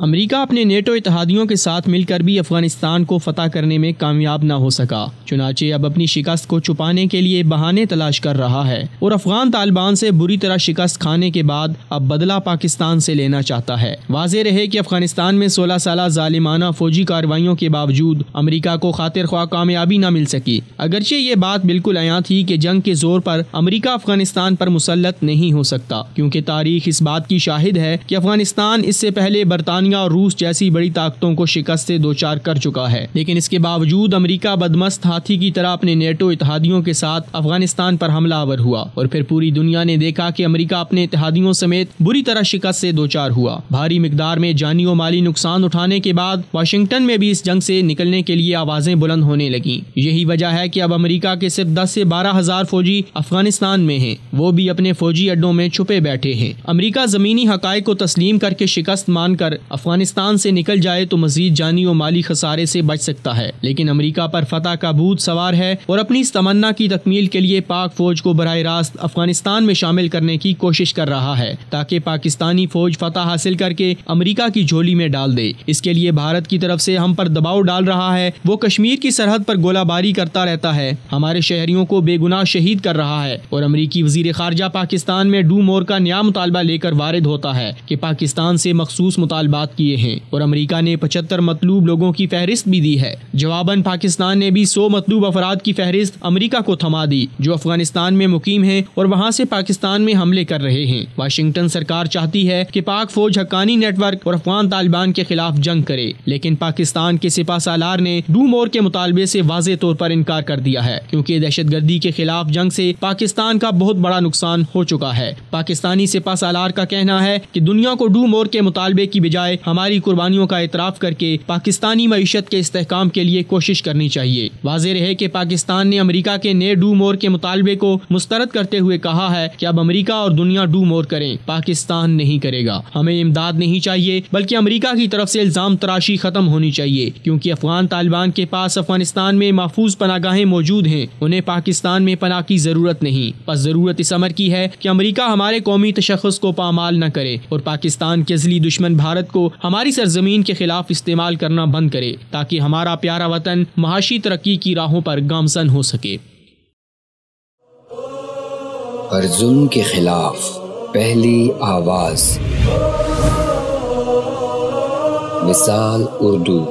امریکہ اپنے نیٹو اتحادیوں کے ساتھ مل کر بھی افغانستان کو فتح کرنے میں کامیاب نہ ہو سکا، چنانچہ اب اپنی شکست کو چھپانے کے لیے بہانے تلاش کر رہا ہے اور افغان طالبان سے بری طرح شکست کھانے کے بعد اب بدلہ پاکستان سے لینا چاہتا ہے۔ واضح رہے کہ افغانستان میں 16 سالہ ظالمانہ فوجی کارروائیوں کے باوجود امریکہ کو خاطر خواہ کامیابی نہ مل سکی، اگرچہ یہ بات بالکل عیاں تھی کہ جنگ کے زور پر امریکہ افغانستان پر مسلط نہیں ہو سکتا، کیونکہ تاریخ اس بات کی شاہد ہے کہ افغانستان اس سے پہلے برطانیہ اور روس جیسی بڑی طاقتوں کو شکست سے دوچار کر چکا ہے، لیکن اس کے باوجود امریکہ بدمست ہاتھی کی طرح اپنے نیٹو اتحادیوں کے ساتھ افغانستان پر حملہ آور ہوا، اور پھر پوری دنیا نے دیکھا کہ امریکہ اپنے اتحادیوں سمیت بری طرح شکست سے دوچار ہوا۔ بھاری مقدار میں جانی و مالی نقصان اٹھانے کے بعد واشنگٹن میں بھی اس جنگ سے نکلنے کے لیے آوازیں بلند ہونے لگیں۔ یہی وجہ ہے کہ اب امریکہ کے صرف 10 سے 12 ہزار فوجی افغانستان میں ہیں، وہ بھی اپنے فوجی اڈوں میں چھپے بیٹھے ہیں۔ امریکہ زمینی حقائق کو تسلیم کر کے شکست مان کر افغانستان سے نکل جائے تو مزید جانی و مالی خسارے سے بچ سکتا ہے، لیکن امریکہ پر فتح کا بھوت سوار ہے اور اپنی اس تمنا کی تکمیل کے لیے پاک فوج کو براہ راست افغانستان میں شامل کرنے کی کوشش کر رہا ہے، تاکہ پاکستانی فوج فتح حاصل کر کے امریکہ کی جھولی میں ڈال دے۔ اس کے لیے بھارت کی طرف سے ہم پر دباؤ ڈال رہا ہے، وہ کشمیر کی سرحد پر گولہ باری کرتا رہتا ہے، ہمارے شہریوں کو بے گناہ شہید کر رہا ہے، اور امریکی وزیر خارجہ پاکستان میں ڈو مور کا نیا مطالبہ لے کر وارد ہوتا ہے کہ پاکستان سے مخصوص مطالبات کیے ہیں، اور امریکہ نے 75 مطلوب لوگوں کی فہرست بھی دی ہے۔ جواباً پاکستان نے بھی 100 مطلوب افراد کی فہرست امریکہ کو تھما دی، جو افغانستان میں مقیم ہیں اور وہاں سے پاکستان میں حملے کر رہے ہیں۔ واشنگٹن سرکار چاہتی ہے کہ پاک فوج حقانی نیٹ ورک اور افغان طالبان کے خلاف جنگ کرے، لیکن پاکستان کے سپہ سالار نے ڈو مور کے مطالبے سے واضح طور پر انکار کر دیا ہے، کیونکہ دہشت گردی کے خلاف جنگ سے پاکستان کا بہت بڑا نقصان ہو چکا ہے۔ پاکستانی سپہ سالار کا کہنا ہے کہ دنیا کو ڈو مور کے مطالبے کی بجائے ہماری قربانیوں کا اعتراف کر کے پاکستانی معیشت کے استحکام کے لیے کوشش کرنی چاہیے۔ واضح رہے کہ پاکستان نے امریکہ کے نئے ڈو مور کے مطالبے کو مسترد کرتے ہوئے کہا ہے کہ اب امریکہ اور دنیا ڈو مور کریں، پاکستان نہیں کرے گا۔ ہمیں امداد نہیں چاہیے، بلکہ امریکہ کی طرف سے الزام تراشی ختم ہونی چاہیے، کیونکہ افغان طالبان کے پاس افغانستان میں محفوظ پناہ گاہیں موجود ہیں، انہیں پاکستان میں پناہ کی ضرورت نہیں۔ بس ضرورت اس امر کی ہے کہ امریکہ ہمارے قومی تشخص کو پامال نہ کرے اور پاکستان کے ازلی دشمن بھارت کو ہماری سرزمین کے خلاف استعمال کرنا بند کرے، تاکہ ہمارا پیارا وطن معاشی ترقی کی راہوں پر گامزن ہو سکے۔ پر ظلم کے خلاف پہلی آواز، مثال اردو۔